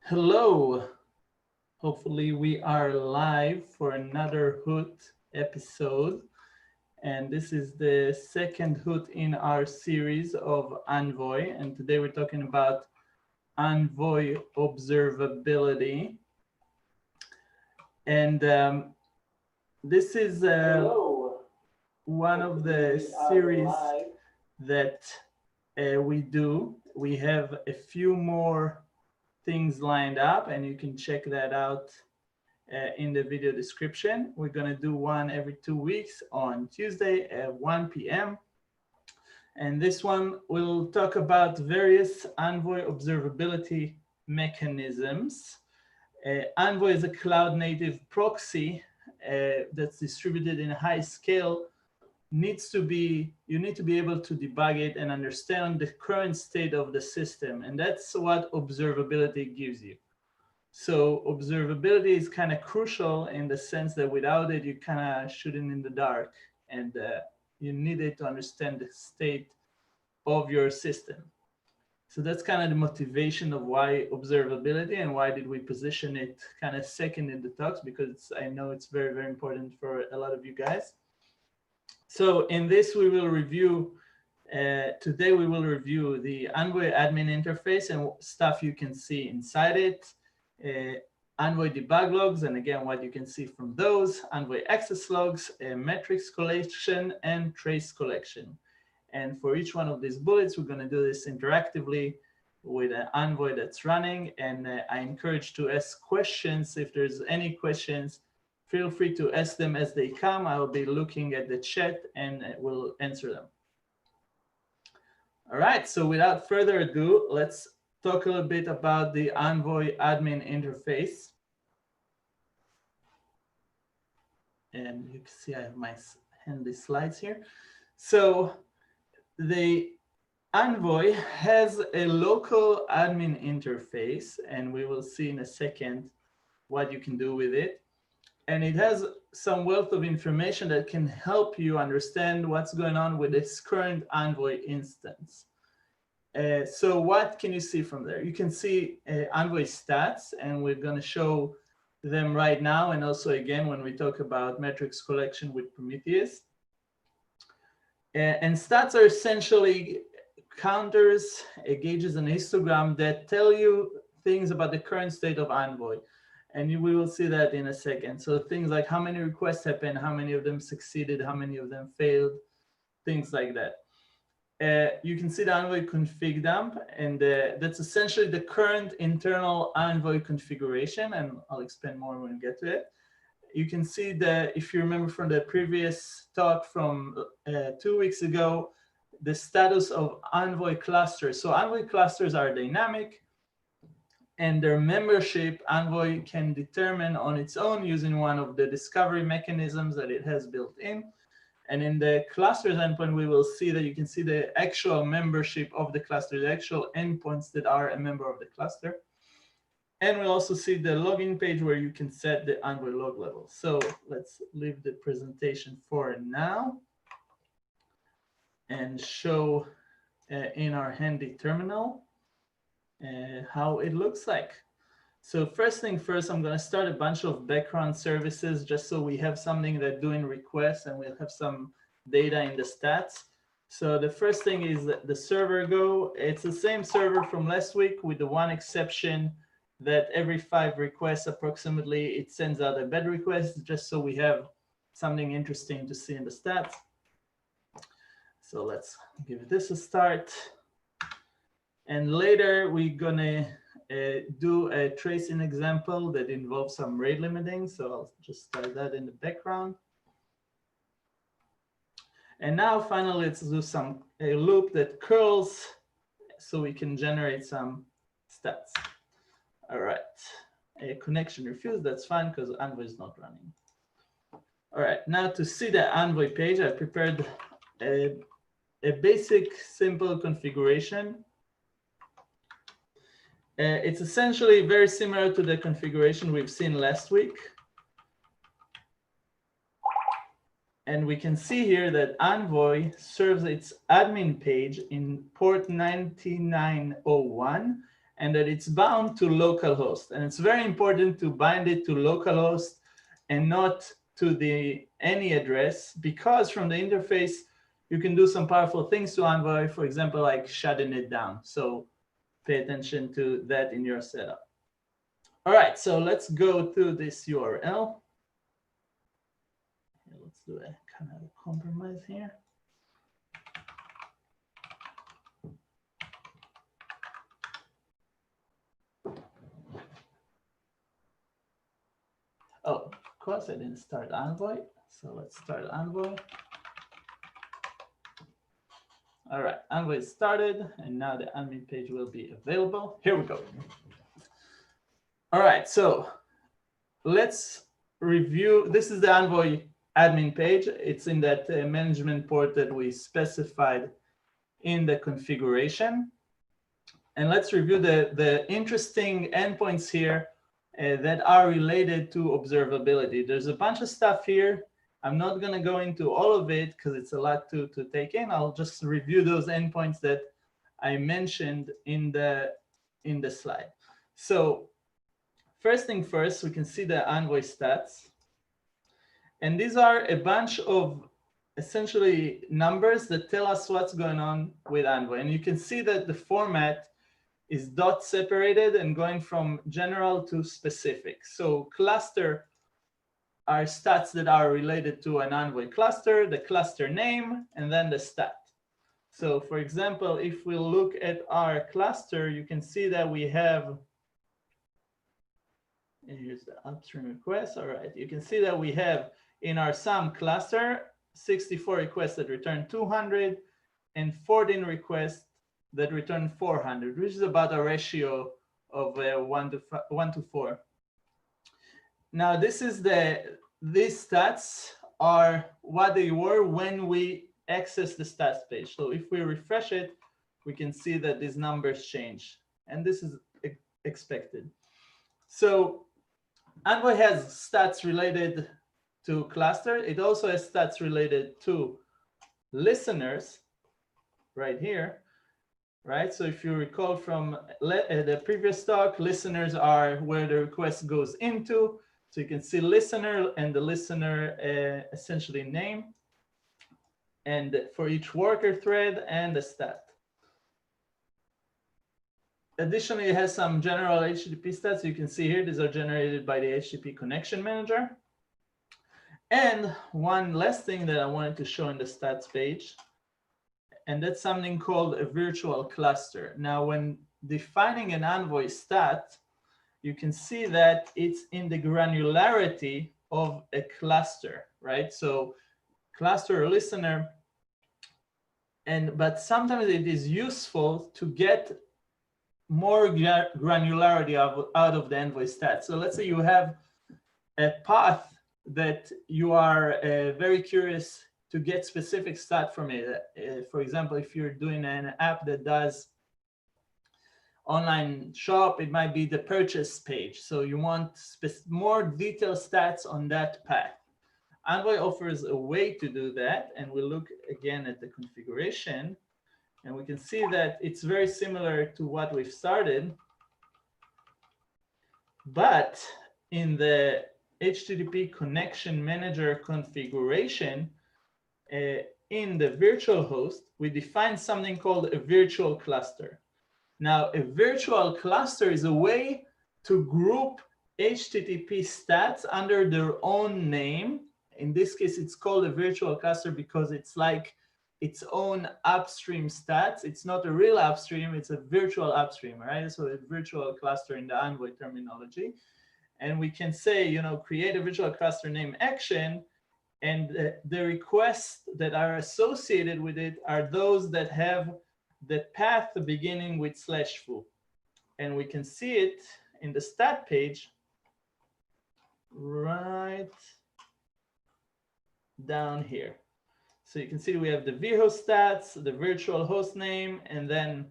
Hello. Hopefully we are live for another Hoot episode. And this is the second Hoot in our series of Envoy. And today we're talking about Envoy observability. And this is one of the series that we do. We have a few more things lined up, and you can check that out in the video description. We're going to do one every 2 weeks on Tuesday at 1 p.m. And this one will talk about various Envoy observability mechanisms. Envoy is a cloud-native proxy that's distributed in a high scale. You need to be able to debug it and understand the current state of the system. And that's what observability gives you. So observability is kind of crucial in the sense that without it, you're kind of shooting in the dark, and you need it to understand the state of your system. So that's kind of the motivation of why observability, and why did we position it kind of second in the talks, because I know it's very, very important for a lot of you guys. So in this, we will review, today we will review the Envoy admin interface and stuff you can see inside it, Envoy debug logs, and again, what you can see from those, Envoy access logs, metrics collection, and trace collection. And for each one of these bullets, we're going to do this interactively with an Envoy that's running. And I encourage to ask questions. If there's any questions, feel free to ask them as they come. I will be looking at the chat and will answer them. All right, so without further ado, let's talk a little bit about the Envoy admin interface. And you can see I have my handy slides here. So the Envoy has a local admin interface, and we will see in a second what you can do with it. And it has some wealth of information that can help you understand what's going on with this current Envoy instance. So what can you see from there? You can see Envoy stats, and we're going to show them right now, and also again when we talk about metrics collection with Prometheus. And stats are essentially counters, gauges, and histogram that tell you things about the current state of Envoy. And we will see that in a second. So things like how many requests happened, how many of them succeeded, how many of them failed, things like that. You can see the Envoy config dump, and that's essentially the current internal Envoy configuration, and I'll explain more when we get to it. You can see that, if you remember from the previous talk from 2 weeks ago, the status of Envoy clusters. So Envoy clusters are dynamic, and their membership Envoy can determine on its own using one of the discovery mechanisms that it has built in. And in the clusters endpoint, we will see that you can see the actual membership of the cluster, the actual endpoints that are a member of the cluster. And we'll also see the login page where you can set the Envoy log level. So let's leave the presentation for now and show in our handy terminal how it looks like. So first thing first, I'm going to start a bunch of background services just so we have something that doing requests, and we'll have some data in the stats. So the first thing is the server Go. It's the same server from last week with the one exception that every 5 requests approximately, it sends out a bad request, just so we have something interesting to see in the stats. So let's give this a start. And later we're gonna do a tracing example that involves some rate limiting. So I'll just start that in the background. And now finally, let's do a loop that curls so we can generate some stats. All right, a connection refused, that's fine because Envoy is not running. All right, now to see the Envoy page, I prepared a basic, simple configuration. It's essentially very similar to the configuration we've seen last week. And we can see here that Envoy serves its admin page in port 9901 and that it's bound to localhost. And it's very important to bind it to localhost and not to any address, because from the interface, you can do some powerful things to Envoy, for example, like shutting it down. So pay attention to that in your setup. All right, so let's go to this URL. Let's do a kind of compromise here. Oh, of course, I didn't start Envoy. So let's start Envoy. All right, Envoy started, and now the admin page will be available. Here we go. All right, so let's review. This is the Envoy admin page. It's in that management port that we specified in the configuration. And let's review the interesting endpoints here that are related to observability. There's a bunch of stuff here. I'm not going to go into all of it because it's a lot to take in. I'll just review those endpoints that I mentioned in the slide. So first thing first, we can see the Envoy stats. And these are a bunch of essentially numbers that tell us what's going on with Envoy. And you can see that the format is dot separated and going from general to specific. So cluster are stats that are related to an Envoy cluster, the cluster name, and then the stat. So for example, if we look at our cluster, you can see that we have, and here's the upstream request. All right, you can see that we have in our SAM cluster, 64 requests that return 200 and 14 requests that return 400, which is about a ratio of 1 to 4. Now, these stats are what they were when we access the stats page. So if we refresh it, we can see that these numbers change, and this is expected. So Envoy has stats related to cluster. It also has stats related to listeners right here, right? So if you recall from the previous talk, listeners are where the request goes into. So you can see listener and the listener essentially name, and for each worker thread and the stat. Additionally, it has some general HTTP stats. You can see here, these are generated by the HTTP connection manager. And one last thing that I wanted to show in the stats page, and that's something called a virtual cluster. Now, when defining an Envoy stat, you can see that it's in the granularity of a cluster, right? So cluster or listener, but sometimes it is useful to get more granularity out of the Envoy stat. So let's say you have a path that you are very curious to get specific stat from it. For example, if you're doing an app that does online shop, it might be the purchase page. So you want more detailed stats on that path. Envoy offers a way to do that. And we'll look again at the configuration. And we can see that it's very similar to what we've started. But in the HTTP connection manager configuration, in the virtual host, we define something called a virtual cluster. Now, a virtual cluster is a way to group HTTP stats under their own name. In this case, it's called a virtual cluster because it's like its own upstream stats. It's not a real upstream, it's a virtual upstream, right? So a virtual cluster in the Envoy terminology. And we can say, create a virtual cluster name action, and the requests that are associated with it are those that have the path beginning with /foo. And we can see it in the stat page right down here. So you can see we have the vhost stats, the virtual host name, and then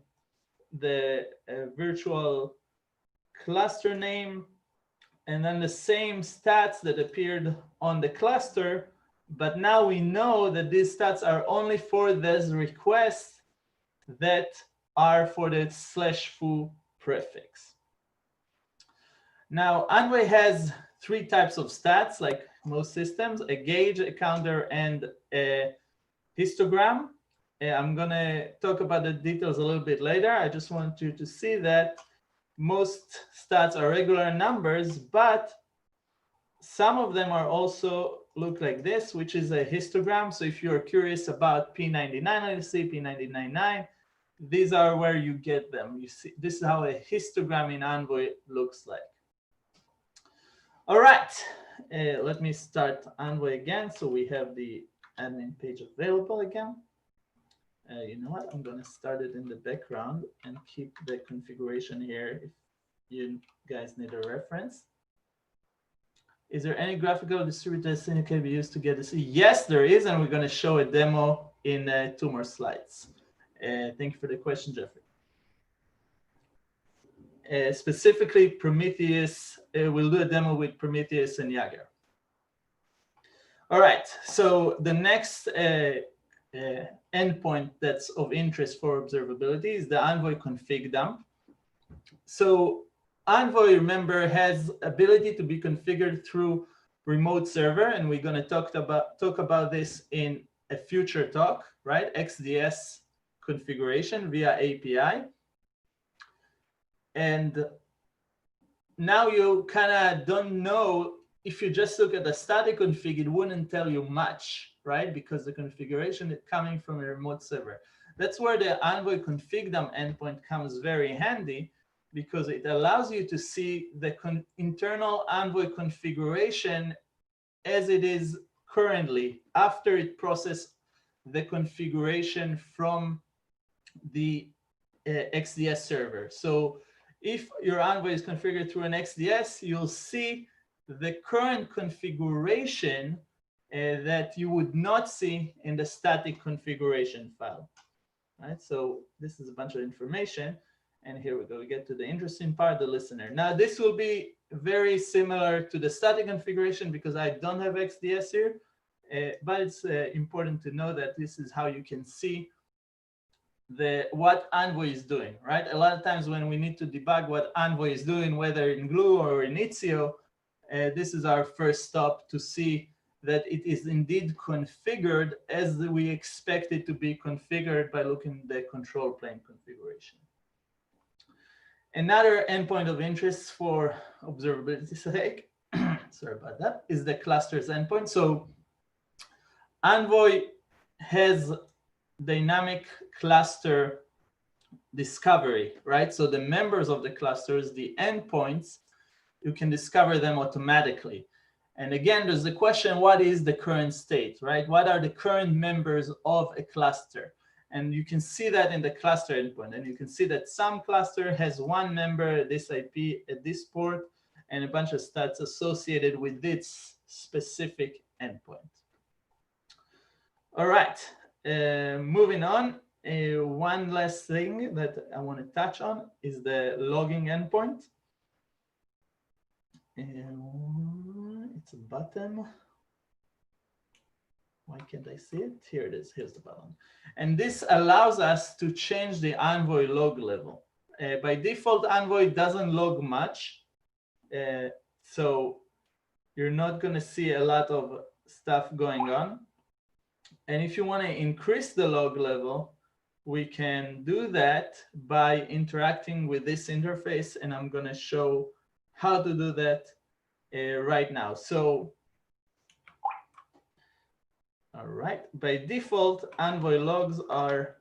the virtual cluster name, and then the same stats that appeared on the cluster. But now we know that these stats are only for those requests that are for the /foo prefix. Now, Envoy has 3 types of stats, like most systems: a gauge, a counter, and a histogram. I'm going to talk about the details a little bit later. I just want you to see that most stats are regular numbers, but some of them are also look like this, which is a histogram. So if you're curious about P99, let's see P999, these are where you get them. You see, this is how a histogram in Envoy looks like. All right, let me start Envoy again. So we have the admin page available again. You know what? I'm going to start it in the background and keep the configuration here if you guys need a reference. Is there any graphical distributed that can be used to get this? Yes, there is, and we're going to show a demo in 2 more slides. Thank you for the question, Jeffrey. Specifically, Prometheus, we'll do a demo with Prometheus and Jaeger. All right, so the next endpoint that's of interest for observability is the Envoy config dump. So Envoy, remember, has ability to be configured through remote server, and we're going to talk about this in a future talk, right? XDS configuration via API. And now you kind of don't know, if you just look at the static config, it wouldn't tell you much, right? Because the configuration is coming from a remote server. That's where the Envoy config dump endpoint comes very handy, because it allows you to see the internal Envoy configuration as it is currently, after it processes the configuration from the XDS server. So if your Envoy is configured through an XDS, you'll see the current configuration that you would not see in the static configuration file. Right? So this is a bunch of information. And here we go. We get to the interesting part, the listener. Now, this will be very similar to the static configuration because I don't have XDS here. But it's important to know that this is how you can see what Envoy is doing, right? A lot of times when we need to debug what Envoy is doing, whether in Gloo or in Istio, this is our first stop to see that it is indeed configured as we expect it to be configured by looking at the control plane configuration. Another endpoint of interest for observability's sake, sorry about that, is the clusters endpoint. So Envoy has dynamic cluster discovery, right? So the members of the clusters, the endpoints, you can discover them automatically. And again, there's the question, what is the current state, right? What are the current members of a cluster? And you can see that in the cluster endpoint. And you can see that some cluster has 1 member at this IP at this port and a bunch of stats associated with its specific endpoint. All right, moving on. One last thing that I want to touch on is the logging endpoint. It's a button. Why can't I see it? Here it is. Here's the button. And this allows us to change the Envoy log level. By default, Envoy doesn't log much. So you're not going to see a lot of stuff going on. And if you want to increase the log level, we can do that by interacting with this interface. And I'm going to show how to do that right now. So, all right, by default, Envoy logs are,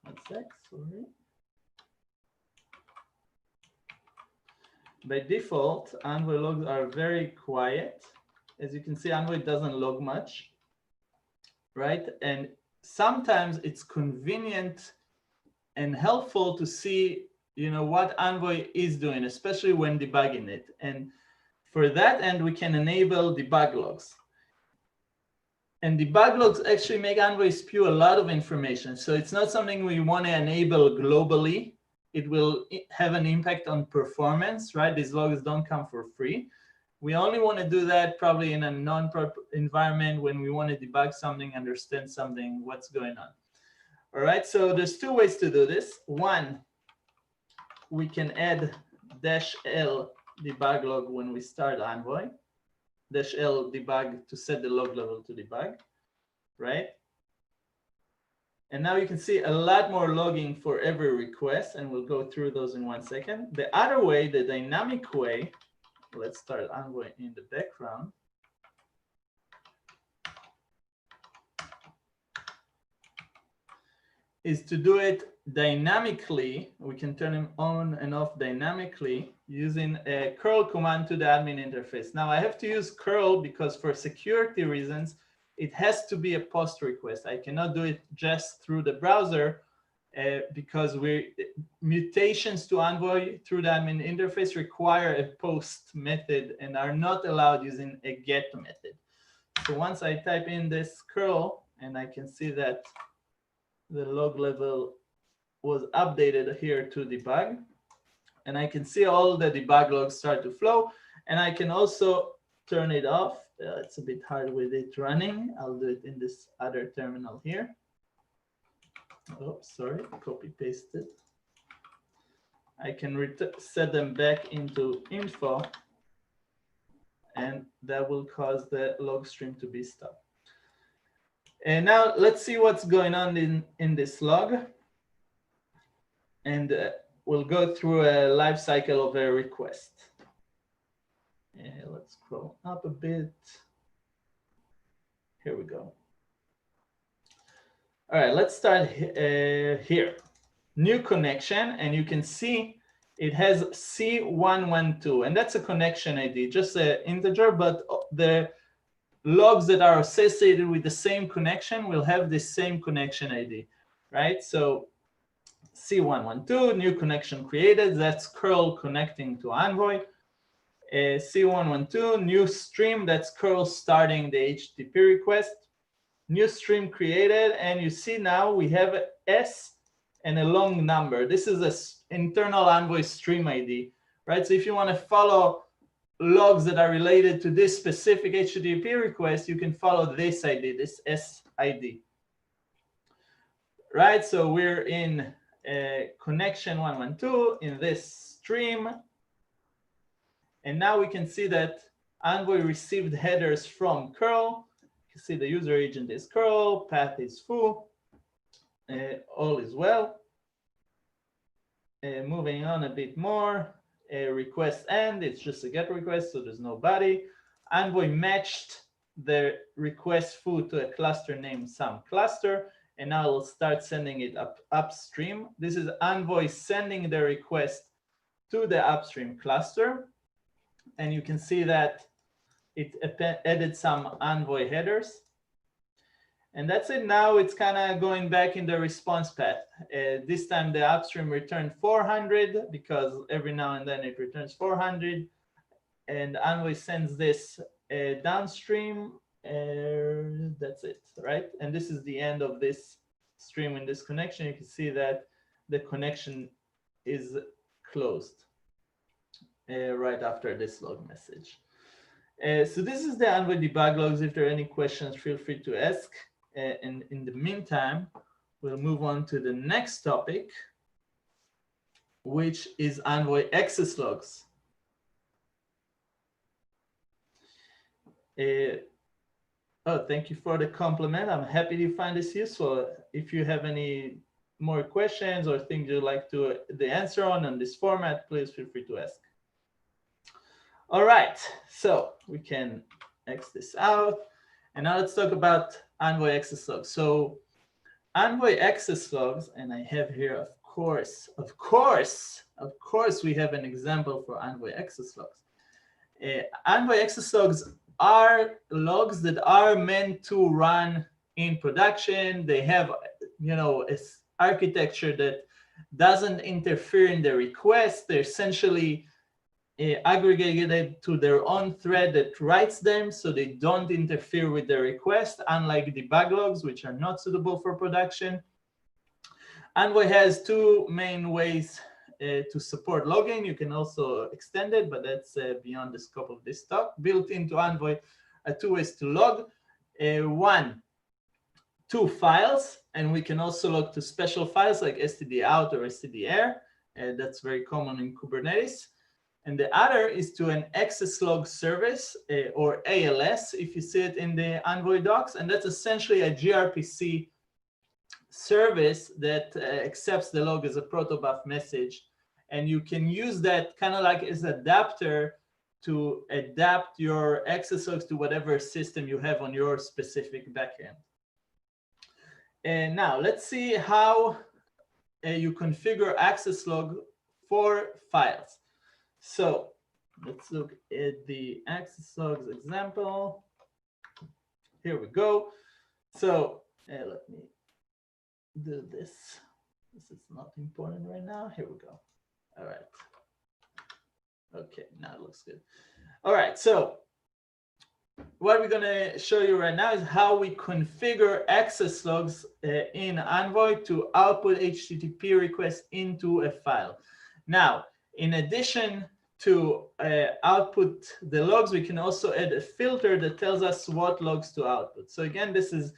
one sec, sorry. By default, Envoy logs are very quiet. As you can see, Envoy doesn't log much, right? And sometimes it's convenient and helpful to see, what Envoy is doing, especially when debugging it. And for that end, we can enable debug logs. And debug logs actually make Envoy spew a lot of information. So it's not something we want to enable globally. It will have an impact on performance, right? These logs don't come for free. We only want to do that probably in a non-prod environment when we want to debug something, understand something, what's going on. All right, so there's 2 ways to do this. One we can add -l debug log when we start Envoy, -l debug to set the log level to debug, right? And now you can see a lot more logging for every request, and we'll go through those in 1 second. The other way, the dynamic way, let's start Envoy in the background. Is to do it dynamically. We can turn them on and off dynamically using a curl command to the admin interface. Now I have to use curl because for security reasons, it has to be a post request. I cannot do it just through the browser because mutations to Envoy through the admin interface require a post method and are not allowed using a get method. So once I type in this curl, and I can see that the log level was updated here to debug, and I can see all the debug logs start to flow, and I can also turn it off. It's a bit hard with it running. I'll do it in this other terminal here. Oh, sorry, copy pasted. I can set them back into info, and that will cause the log stream to be stopped. And now let's see what's going on in this log. And we'll go through a life cycle of a request. Let's scroll up a bit. Here we go. All right, let's start here. New connection, and you can see it has C112, and that's a connection ID, just an integer, but the logs that are associated with the same connection will have the same connection ID, right? So C112, new connection created, that's curl connecting to Envoy. C112, new stream, that's curl starting the HTTP request. New stream created, and you see now we have a S and a long number. This is an internal Envoy stream ID, right? So if you want to follow logs that are related to this specific HTTP request, you can follow this ID, this SID. Right, so we're in connection 112 in this stream. And now we can see that Envoy received headers from curl. You can see the user agent is curl, path is foo, all is well. Moving on a bit more. Request end, it's just a get request, so there's no body. Envoy matched the request foo to a cluster named some cluster, and now it'll start sending it upstream. This is Envoy sending the request to the upstream cluster, and you can see that it added some Envoy headers. And that's it. Now it's kind of going back in the response path. This time the upstream returned 400 because every now and then it returns 400. And Envoy sends this downstream. That's it, right? And this is the end of this stream in this connection. You can see that the connection is closed right after this log message. So this is the Envoy debug logs. If there are any questions, feel free to ask. And in the meantime, we'll move on to the next topic, which is Envoy access logs. Oh, thank you for the compliment. I'm happy you find this useful. If you have any more questions or things you'd like to the answer on this format, please feel free to ask. All right, so we can X this out. And now let's talk about Envoy access logs. So Envoy access logs, and I have here, of course, we have an example for Envoy access logs. Envoy access logs are logs that are meant to run in production. They have, an architecture that doesn't interfere in the request. They're essentially aggregated to their own thread that writes them, so they don't interfere with the request, unlike debug logs, which are not suitable for production. Envoy has two main ways to support logging. You can also extend it, but that's beyond the scope of this talk. Built into Envoy are two ways to log. One, to files, and we can also log to special files like std out or std air. That's very common in Kubernetes. And the other is to an access log service, or ALS, if you see it in the Envoy docs. And that's essentially a gRPC service that accepts the log as a protobuf message. And you can use that kind of like as an adapter to adapt your access logs to whatever system you have on your specific backend. And now let's see how you configure access log for files. So let's look at the access logs example. Here we go. So let me do this. This is not important right now. Here we go. All right. Okay, now it looks good. All right, so what we're going to show you right now is how we configure access logs in Envoy to output HTTP requests into a file. Now, in addition to output the logs, we can also add a filter that tells us what logs to output. So again, this is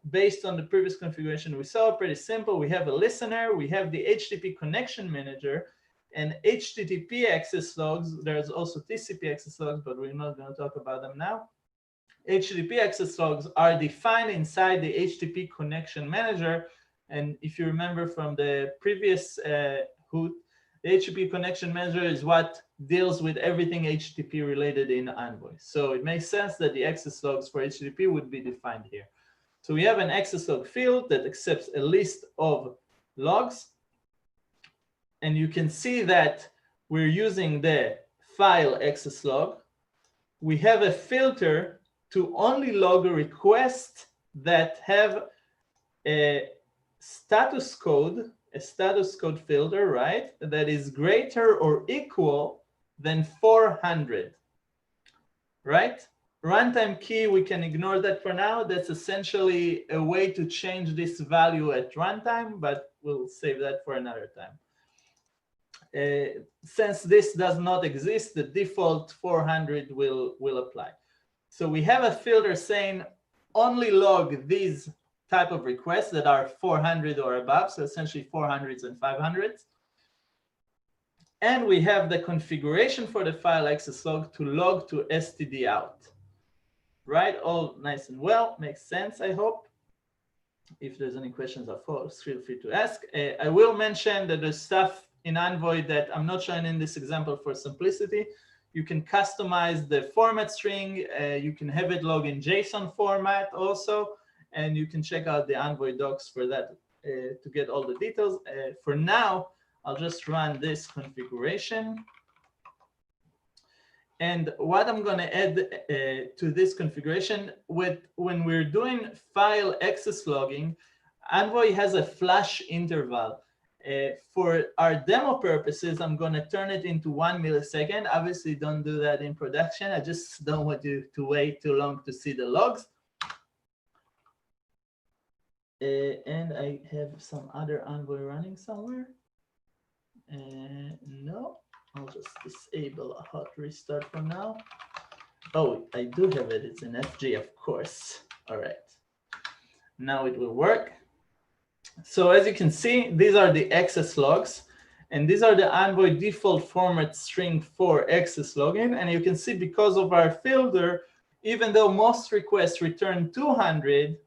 based on the previous configuration we saw. Pretty simple. We have a listener, we have the HTTP connection manager, and HTTP access logs. There's also TCP access logs, but we're not going to talk about them now. HTTP access logs are defined inside the HTTP connection manager. And if you remember from the previous Hoot, the HTTP connection manager is what deals with everything HTTP related in Envoy. So it makes sense that the access logs for HTTP would be defined here. So we have an access log field that accepts a list of logs. And you can see that we're using the file access log. We have a filter to only log requests that have a status code filter, right? That is greater or equal than 400, right? Runtime key, we can ignore that for now. That's essentially a way to change this value at runtime, but we'll save that for another time. Since this does not exist, the default 400 will apply. So we have a filter saying only log these type of requests that are 400 or above, so essentially 400s and 500s. And we have the configuration for the file access log to log to std out. Right, all nice and well, makes sense, I hope. If there's any questions, of course, feel free to ask. I will mention that there's stuff in Envoy that I'm not showing in this example for simplicity. You can customize the format string. You can have it log in JSON format also. And you can check out the Envoy docs for that to get all the details. For now, I'll just run this configuration. And what I'm going to add to this configuration, when we're doing file access logging, Envoy has a flash interval. For our demo purposes, I'm going to turn it into 1 millisecond. Obviously, don't do that in production. I just don't want you to wait too long to see the logs. And I have some other Envoy running somewhere. No, I'll just disable a hot restart for now. Oh, I do have it. It's in FG, of course. All right. Now it will work. So as you can see, these are the access logs. And these are the Envoy default format string for access login. And you can see because of our filter, even though most requests return 200,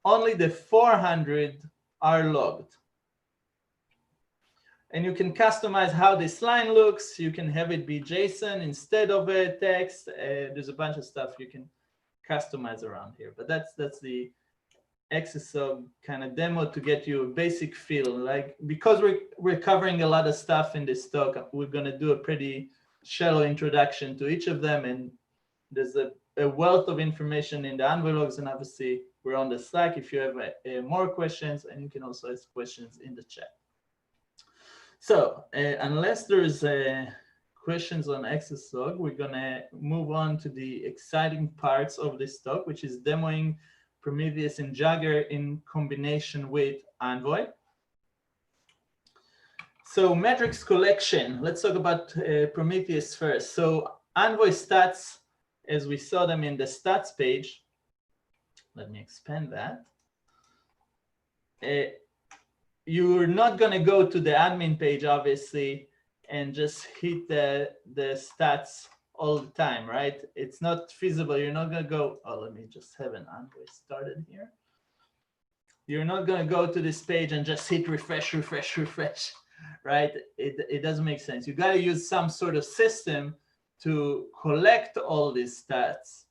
only the 400 are logged. And you can customize how this line looks. You can have it be JSON instead of a text. There's a bunch of stuff you can customize around here. But that's the access log kind of demo to get you a basic feel. Like, because we're covering a lot of stuff in this talk, we're going to do a pretty shallow introduction to each of them. And there's a wealth of information in the Envoy logs. And obviously, we're on the Slack if you have more questions. And you can also ask questions in the chat. So unless there's questions on access log, we're going to move on to the exciting parts of this talk, which is demoing Prometheus and Jaeger in combination with Envoy. So metrics collection. Let's talk about Prometheus first. So Envoy stats, as we saw them in the stats page. Let me expand that. you're not going to go to the admin page, obviously, and just hit the stats all the time, right? It's not feasible. You're not going to go, oh, let me just have an Envoy started here. You're not going to go to this page and just hit refresh, refresh, refresh, right? It doesn't make sense. You got to use some sort of system to collect all these stats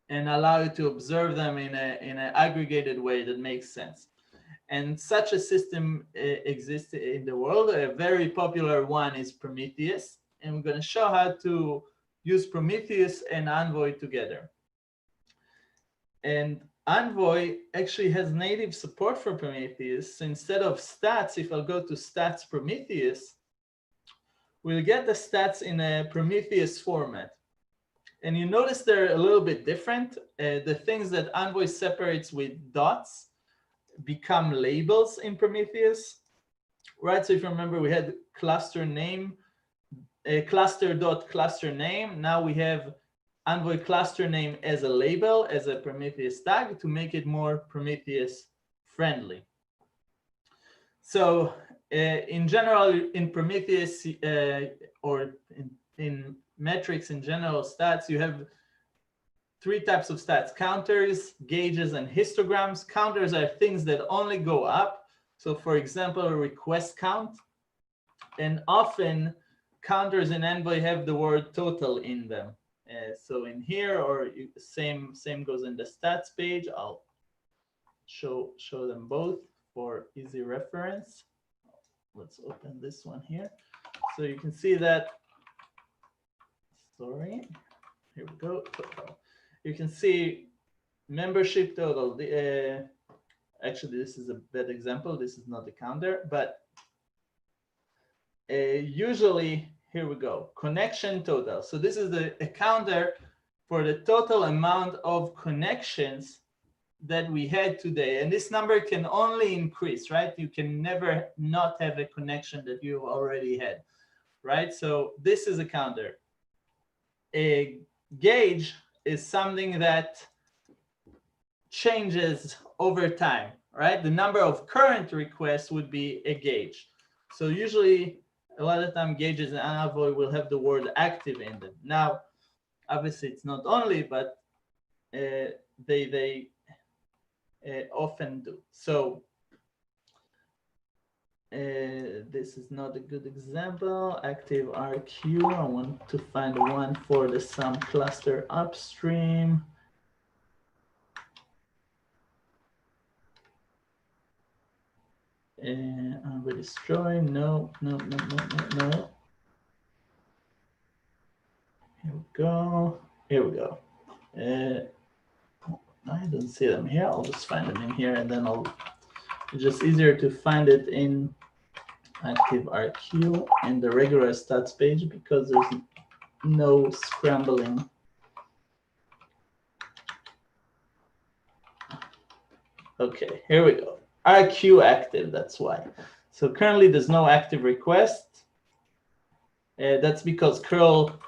and allow you to observe them in an aggregated way that makes sense. And such a system exists in the world. A very popular one is Prometheus. And we're going to show how to use Prometheus and Envoy together. And Envoy actually has native support for Prometheus. So instead of stats, if I'll go to stats Prometheus, we'll get the stats in a Prometheus format. And you notice they're a little bit different. The things that Envoy separates with dots become labels in Prometheus, right? So if you remember, we had cluster name, cluster.cluster name. Now we have Envoy cluster name as a label, as a Prometheus tag to make it more Prometheus friendly. So in general, in Prometheus or in metrics in general stats, you have three types of stats: counters, gauges, and histograms. Counters are things that only go up. So for example, a request count. And often counters in Envoy have the word total in them. So in here, or same goes in the stats page. I'll show them both for easy reference. Let's open this one here. So you can see that, sorry, here we go. You can see membership total. Actually, this is a bad example. This is not the counter, but usually, here we go, connection total. So this is a counter for the total amount of connections that we had today. And this number can only increase, right? You can never not have a connection that you already had, right? So this is a counter. A gauge is something that changes over time, right? The number of current requests would be a gauge. So usually, a lot of time gauges in Envoy will have the word active in them. Now, obviously, it's not only, but they often do. So this is not a good example. Active RQ. I want to find one for the sum cluster upstream. Envoy destroy. No. Here we go. Here we go. I don't see them here. I'll just find them in here, and then it's just easier to find it in Active RQ in the regular stats page because there's no scrambling. Okay, here we go. RQ active, that's why. So currently there's no active request. That's because curl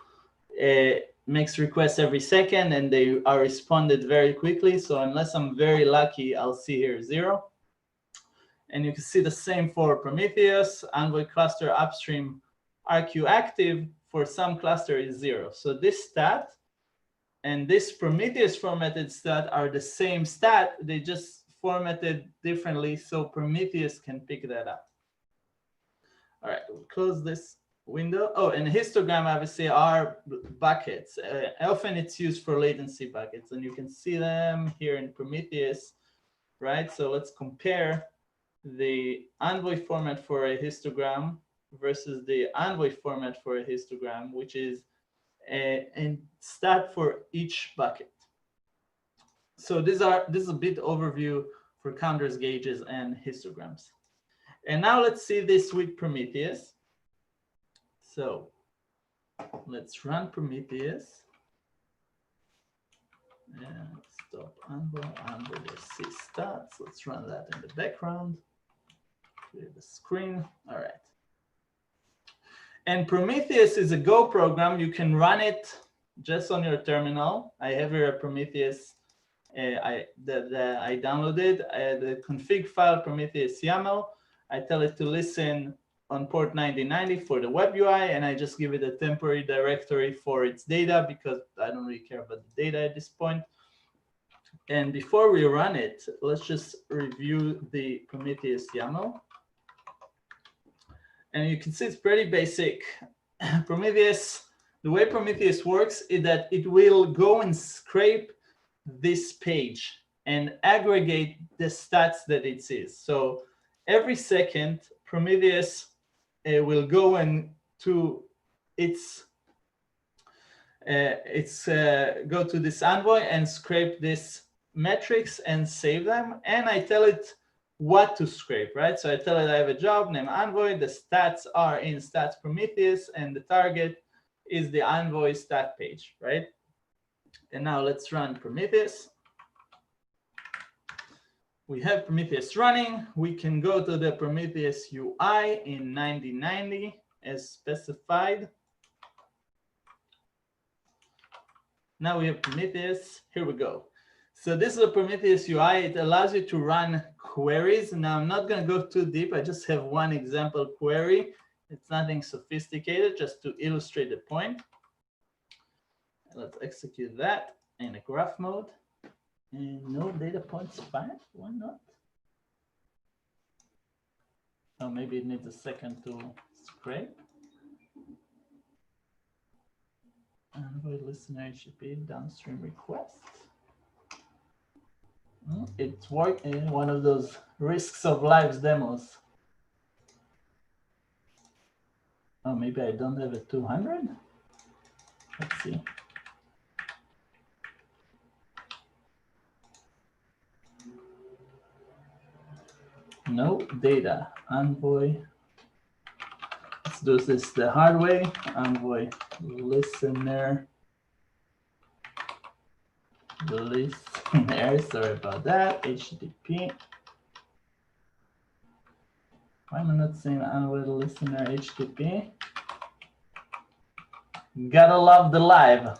makes requests every second and they are responded very quickly. So unless I'm very lucky, I'll see here 0. And you can see the same for Prometheus. Envoy cluster upstream RQ active for some cluster is 0. So this stat and this Prometheus formatted stat are the same stat. They just formatted differently so Prometheus can pick that up. All right, we'll close this window. Oh, and histogram obviously are buckets. Often it's used for latency buckets, and you can see them here in Prometheus, right? So let's compare the Envoy format for a histogram versus the Envoy format for a histogram, which is a stat for each bucket. So this is a bit overview for counters, gauges, and histograms. And now let's see this with Prometheus. So let's run Prometheus. And stop Envoy, see stats. Let's run that in the background. Clear the screen. All right. And Prometheus is a Go program. You can run it just on your terminal. I have here a Prometheus I downloaded, the config file Prometheus YAML. I tell it to listen on port 9090 for the web UI, and I just give it a temporary directory for its data because I don't really care about the data at this point. And before we run it, let's just review the Prometheus YAML. And you can see it's pretty basic. Prometheus, the way Prometheus works is that it will go and scrape this page and aggregate the stats that it sees. So every second, Prometheus will go and to go to this Envoy and scrape this metrics and save them. And I tell it what to scrape, right? So I tell it I have a job named Envoy. The stats are in Stats Prometheus, and the target is the Envoy stat page, right? And now let's run Prometheus. We have Prometheus running. We can go to the Prometheus UI in 9090 as specified. Now we have Prometheus. Here we go. So this is a Prometheus UI. It allows you to run queries. Now I'm not going to go too deep. I just have one example query. It's nothing sophisticated, just to illustrate the point. Let's execute that in a graph mode. And no data points fine. Why not? Oh, maybe it needs a second to scrape. Envoy listener HTTP downstream request. It's working. One of those risks of live demos. Oh, maybe I don't have a 200. Let's see. No data. Envoy. Let's do this the hard way. Envoy listener. Listener. Sorry about that. HTTP. Why am I not saying Envoy listener HTTP? Gotta love the live.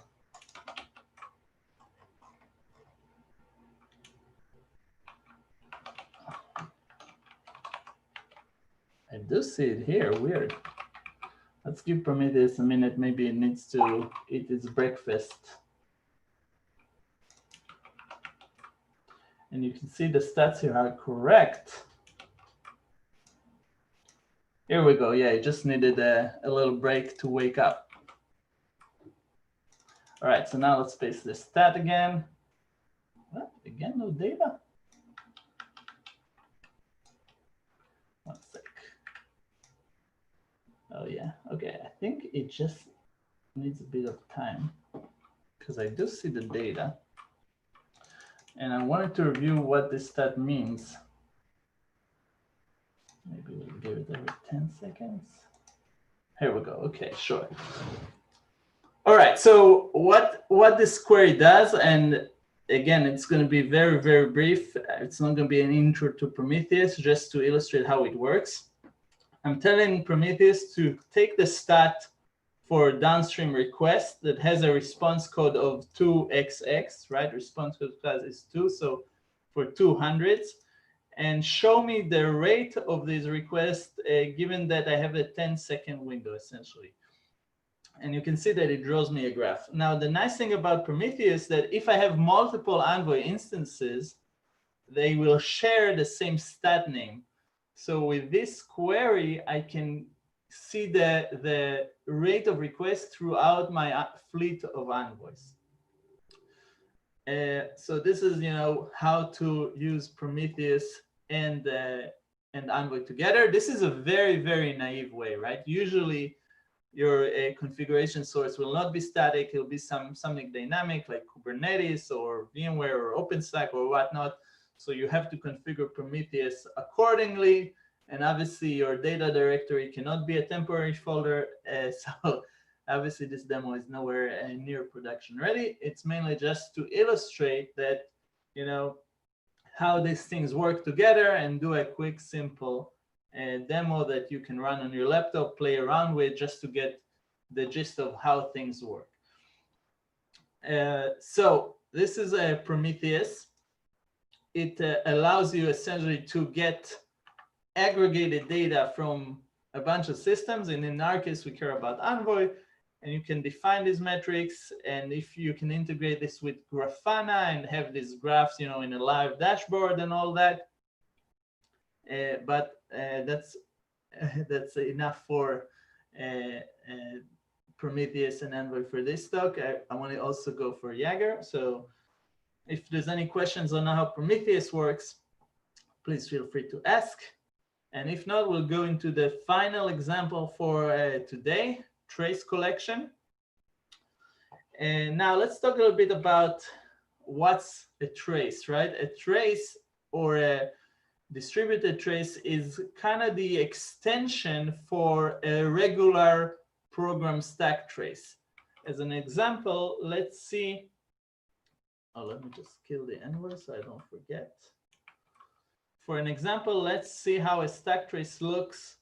I do see it here. Weird. Let's give Prometheus a minute. Maybe it needs to eat its breakfast. And you can see the stats here are correct. Here we go. Yeah, it just needed a little break to wake up. All right, so now let's paste this stat again. What? Again, no data? One sec. Oh, yeah. Okay, I think it just needs a bit of time because I do see the data. And I wanted to review what this stat means. Maybe we'll give it every 10 seconds. Here we go. Okay, sure. All right, so what this query does, and again, it's going to be very, very brief. It's not going to be an intro to Prometheus, just to illustrate how it works. I'm telling Prometheus to take the stat for downstream request that has a response code of 2xx, right? Response code class is 2, so for 200s, and show me the rate of these requests given that I have a 10-second window, essentially. And you can see that it draws me a graph. Now, the nice thing about Prometheus is that if I have multiple Envoy instances, they will share the same stat name. So with this query, I can see the rate of requests throughout my fleet of Envoys. So this is, how to use Prometheus and Envoy together. This is a very, very naive way, right? Usually, your configuration source will not be static. It'll be something dynamic like Kubernetes or VMware or OpenStack or whatnot. So you have to configure Prometheus accordingly. And obviously, your data directory cannot be a temporary folder. So obviously, this demo is nowhere near production ready. It's mainly just to illustrate that, how these things work together and do a quick, simple demo that you can run on your laptop, play around with, just to get the gist of how things work. So this is a Prometheus. it allows you essentially to get aggregated data from a bunch of systems. And in our case, we care about Envoy. And you can define these metrics. And if you can integrate this with Grafana and have these graphs, you know, in a live dashboard and all that. But that's enough for Prometheus and Envoy for this talk. I want to also go for Jaeger. So if there's any questions on how Prometheus works, please feel free to ask. And if not, we'll go into the final example for today, trace collection. And now let's talk a little bit about what's a trace, right? A trace or a distributed trace is kind of the extension for a regular program stack trace. As an example, let's see. Oh, let me just kill the Envoy so I don't forget. For an example, let's see how a stack trace looks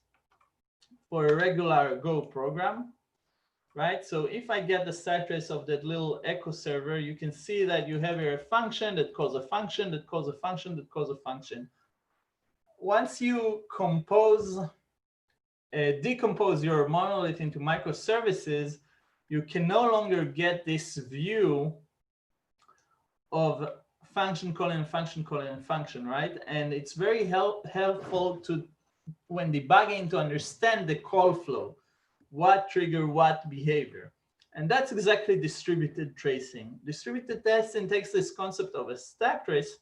for a regular Go program, right? So if I get the stack trace of that little echo server, you can see that you have here a function that calls a function that calls a function that calls a function. Once you decompose your monolith into microservices, you can no longer get this view of function calling and function calling and function, right? And it's very helpful to, when debugging, to understand the call flow, what trigger what behavior. And that's exactly distributed tracing. Distributed tracing takes this concept of a stack trace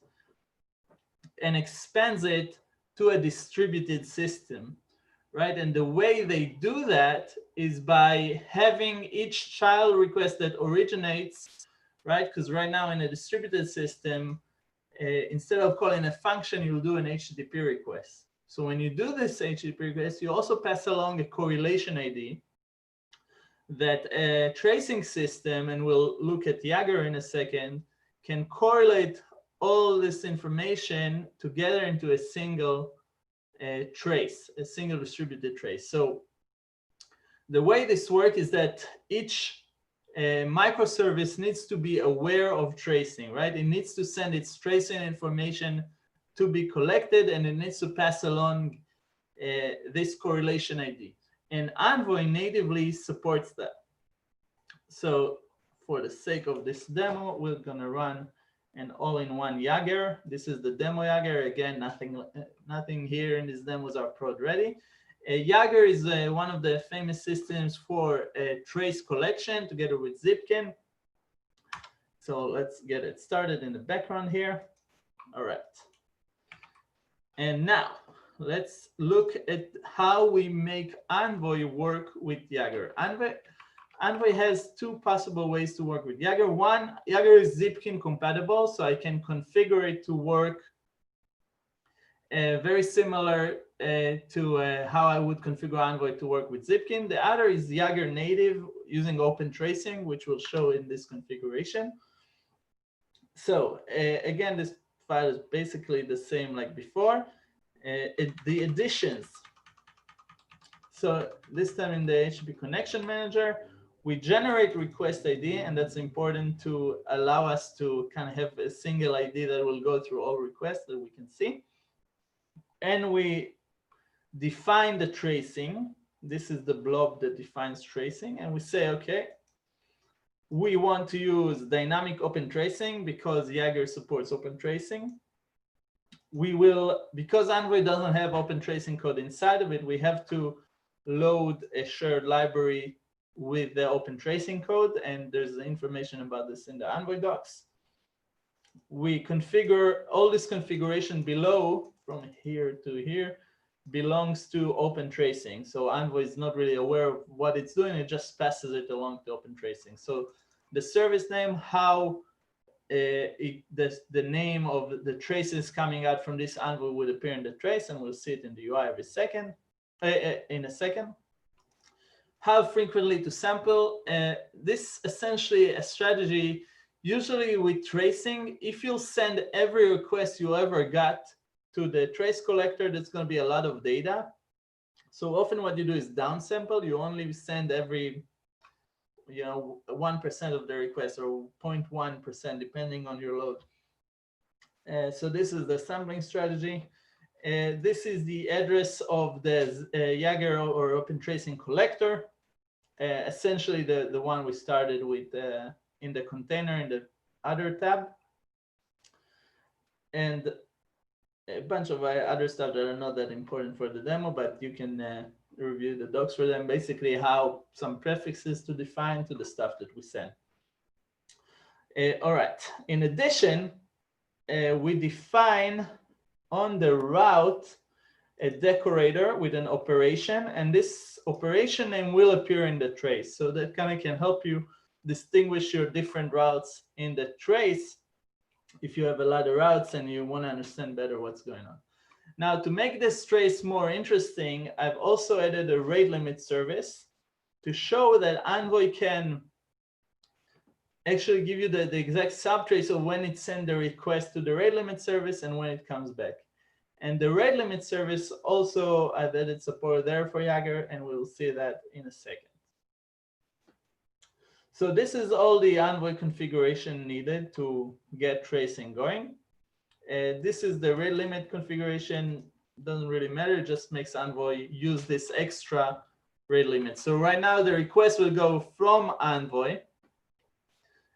and expands it to a distributed system, right? And the way they do that is by having each child request that originates, right? Because right now in a distributed system, instead of calling a function, you'll do an HTTP request. So when you do this HTTP request, you also pass along a correlation ID that a tracing system, and we'll look at Jaeger in a second, can correlate all this information together into a single trace, a single distributed trace. So the way this works is that each microservice needs to be aware of tracing, right? It needs to send its tracing information to be collected, and it needs to pass along this correlation ID. And Envoy natively supports that. So for the sake of this demo, we're going to run an all-in-one Jaeger. This is the demo Jaeger. Again, nothing here in this demos are prod ready. Jaeger is one of the famous systems for trace collection together with Zipkin. So let's get it started in the background here. All right. And now let's look at how we make Envoy work with Jaeger. Envoy has two possible ways to work with Jaeger. One, Jaeger is Zipkin compatible, so I can configure it to work very similar to how I would configure Envoy to work with Zipkin. The other is Jaeger native using open tracing, which we'll show in this configuration. So again, this file is basically the same like before. The additions. So this time in the HTTP connection manager, we generate request ID, and that's important to allow us to kind of have a single ID that will go through all requests that we can see. And we define the tracing. This is the blob that defines tracing. And we say, OK, we want to use dynamic open tracing because Jaeger supports open tracing. We will, because Envoy doesn't have open tracing code inside of it, we have to load a shared library with the open tracing code. And there's information about this in the Envoy docs. We configure all this configuration below from here to here belongs to open tracing. So Envoy is not really aware of what it's doing. It just passes it along to open tracing. So the service name, how the name of the traces coming out from this Envoy would appear in the trace, and we'll see it in the UI in a second. How frequently to sample. This essentially a strategy. Usually with tracing, if you'll send every request you ever got to the trace collector, that's going to be a lot of data. So often what you do is downsample. You only send every 1% of the request or 0.1%, depending on your load. So this is the sampling strategy. This is the address of the Jaeger or Open Tracing collector. Essentially the one we started with in the container in the other tab. And a bunch of other stuff that are not that important for the demo, but you can review the docs for them. Basically how some prefixes to define to the stuff that we send. All right, in addition, we define on the route a decorator with an operation, and this operation name will appear in the trace. So that kind of can help you distinguish your different routes in the trace if you have a lot of routes and you want to understand better what's going on. Now, to make this trace more interesting, I've also added a rate limit service to show that Envoy can actually give you the exact subtrace of when it sends the request to the rate limit service and when it comes back. And the rate limit service also, I've added support there for Jaeger, and we'll see that in a second. So this is all the Envoy configuration needed to get tracing going. This is the rate limit configuration. Doesn't really matter, it just makes Envoy use this extra rate limit. So right now the request will go from Envoy,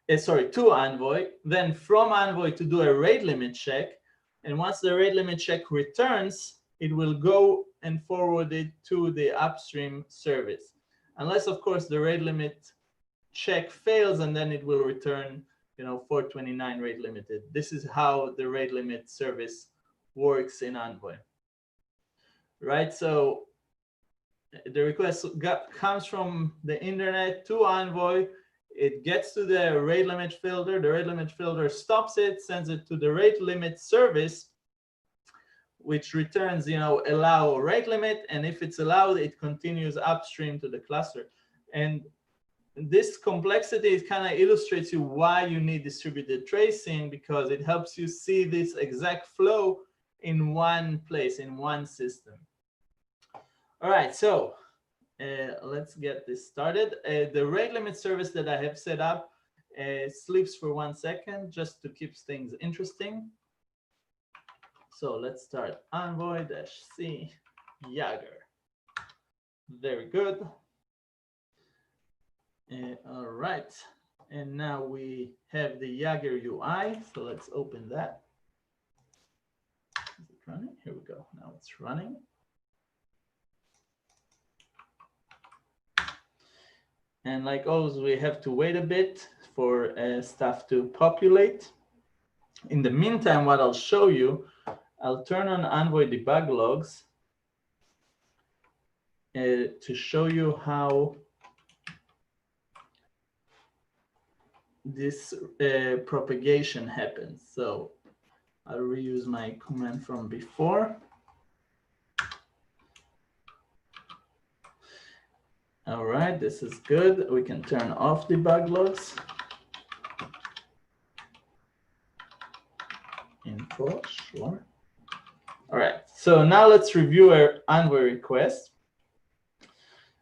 to Envoy, then from Envoy to do a rate limit check. And once the rate limit check returns, it will go and forward it to the upstream service. Unless, of course, the rate limit check fails, and then it will return 429 rate limited. This is how the rate limit service works in Envoy. Right, so the request comes from the internet to Envoy. It gets to the rate limit filter. The rate limit filter stops it, sends it to the rate limit service, which returns, allow rate limit. And if it's allowed, it continues upstream to the cluster. And this complexity kind of illustrates you why you need distributed tracing, because it helps you see this exact flow in one place, in one system. All right, so let's get this started. The rate limit service that I have set up sleeps for 1 second just to keep things interesting. So let's start Envoy-C Jaeger. Very good. All right, and now we have the Jaeger UI. So let's open that. Is it running? Here we go. Now it's running. And like always, we have to wait a bit for stuff to populate. In the meantime, what I'll show you, I'll turn on Envoy debug logs to show you how this propagation happens. So I'll reuse my command from before. All right, this is good. We can turn off debug logs. Info, sure. All right, so now let's review our Envoy request.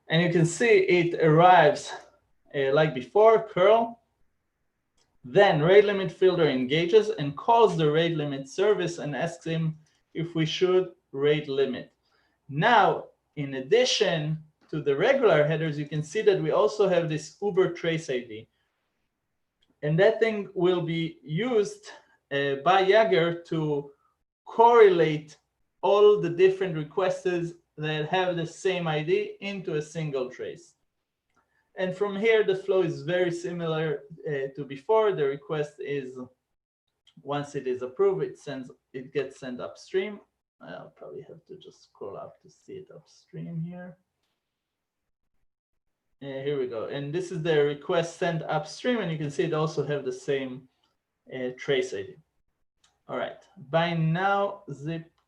And you can see it arrives like before, curl. Then rate limit filter engages and calls the rate limit service and asks him if we should rate limit. Now, in addition to the regular headers, you can see that we also have this Uber trace ID. And that thing will be used by Jaeger to correlate all the different requests that have the same ID into a single trace. And from here, the flow is very similar to before. The request is, once it is approved, it gets sent upstream. I'll probably have to just scroll up to see it upstream here. Here we go. And this is the request sent upstream. And you can see it also have the same trace ID. All right. By now,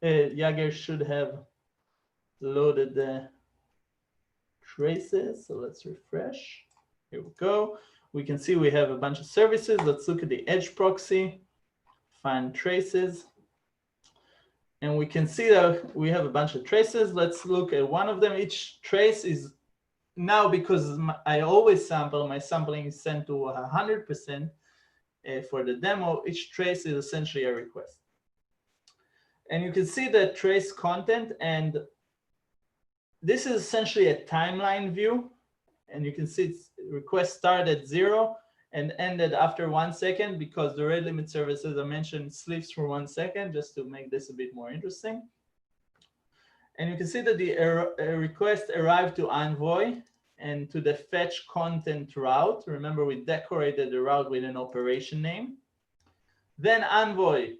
Jaeger should have loaded the traces. So let's refresh. Here we go. We can see we have a bunch of services. Let's look at the edge proxy, find traces. And we can see that we have a bunch of traces. Let's look at one of them. Each trace is now, because I always sample, my sampling is sent to 100% for the demo. Each trace is essentially a request. And you can see the trace content, and this is essentially a timeline view. And you can see its request started at 0 and ended after 1 second, because the rate limit service, as I mentioned, sleeps for 1 second, just to make this a bit more interesting. And you can see that the request arrived to Envoy and to the fetch content route. Remember, we decorated the route with an operation name. Then Envoy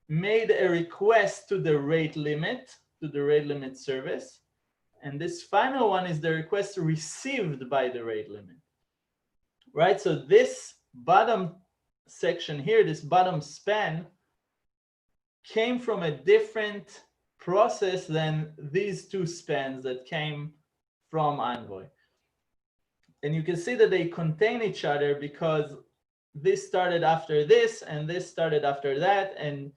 made a request to the rate limit service. And this final one is the request received by the rate limit, right? So this bottom section here, this bottom span, came from a different process than these two spans that came from Envoy. And you can see that they contain each other because this started after this and this started after that. And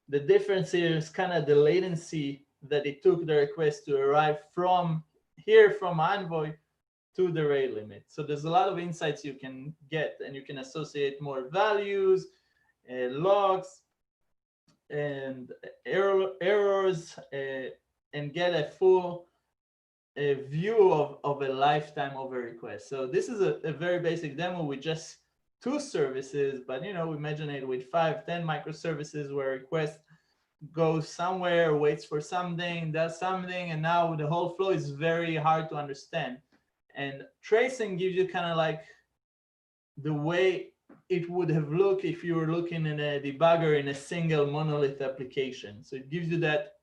the difference here is kind of the latency that it took the request to arrive from here, from Envoy, to the rate limit. So there's a lot of insights you can get, and you can associate more values, logs, and errors, and get a full view of a lifetime of a request. So this is a very basic demo with just 2 services, but we imagine it with 5, 10 microservices where a request goes somewhere, waits for something, does something, and now the whole flow is very hard to understand. And tracing gives you kind of like the way it would have looked if you were looking in a debugger in a single monolith application. So it gives you that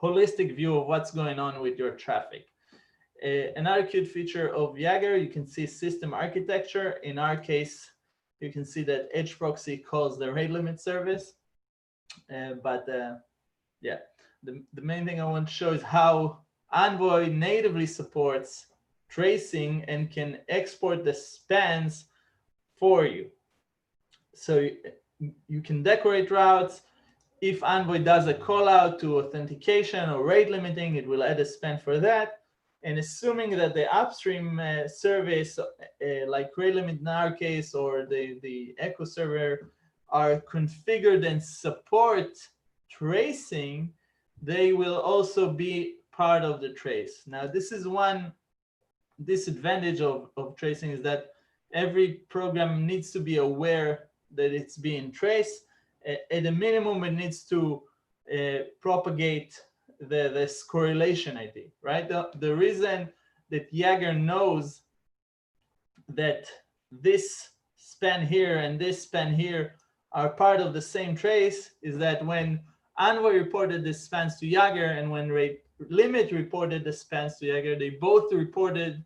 holistic view of what's going on with your traffic. Another cute feature of Jaeger, you can see system architecture. In our case, you can see that Edge proxy calls the rate limit service. Yeah, the main thing I want to show is how Envoy natively supports tracing and can export the spans for you. So you can decorate routes. If Envoy does a call out to authentication or rate limiting, it will add a span for that. And assuming that the upstream service, like rate limit in our case, or the Echo server, are configured and support tracing, they will also be part of the trace. Now, this is one disadvantage of tracing, is that every program needs to be aware that it's being traced. At a minimum, it needs to propagate this correlation ID, right? The reason that Jaeger knows that this span here and this span here are part of the same trace is that when Envoy reported the spans to Jaeger and when rate limit reported the spans to Jaeger, they both reported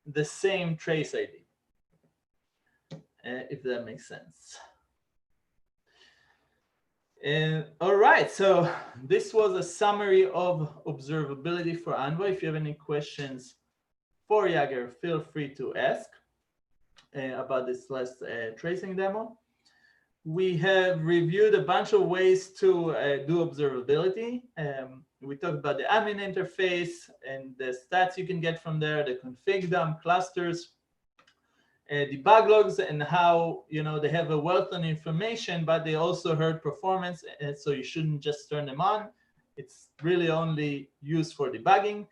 the same trace ID, if that makes sense. All right, so this was a summary of observability for Envoy. If you have any questions for Jaeger, feel free to ask about this last tracing demo. We have reviewed a bunch of ways to do observability. We talked about the admin interface and the stats you can get from there, the config dump clusters, debug logs, and how they have a wealth of information, but they also hurt performance, and so you shouldn't just turn them on. It's really only used for debugging.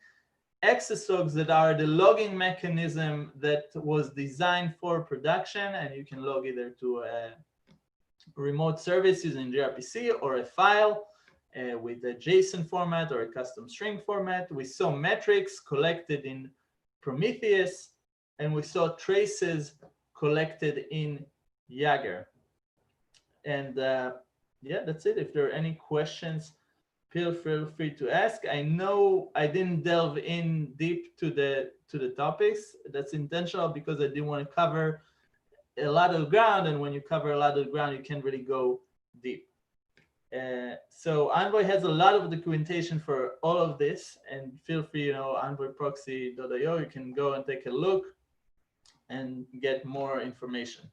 Access logs, that are the logging mechanism that was designed for production, and you can log either to a remote service using gRPC or a file with a JSON format or a custom string format. We saw metrics collected in Prometheus, and we saw traces collected in Jaeger. And yeah, that's it. If there are any questions, feel free to ask. I know I didn't delve in deep to the topics. That's intentional because I didn't want to cover a lot of ground, and when you cover a lot of ground, you can't really go deep. So Envoy has a lot of documentation for all of this, and feel free, Envoy.Proxy.io, you can go and take a look and get more information.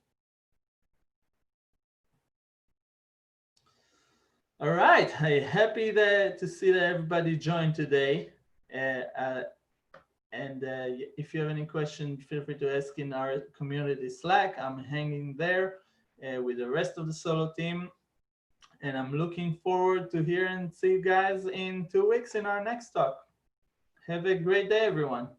All right, I'm happy to see that everybody joined today. And if you have any questions, feel free to ask in our community Slack. I'm hanging there with the rest of the Solo team. And I'm looking forward to hear and see you guys in 2 weeks in our next talk. Have a great day, everyone.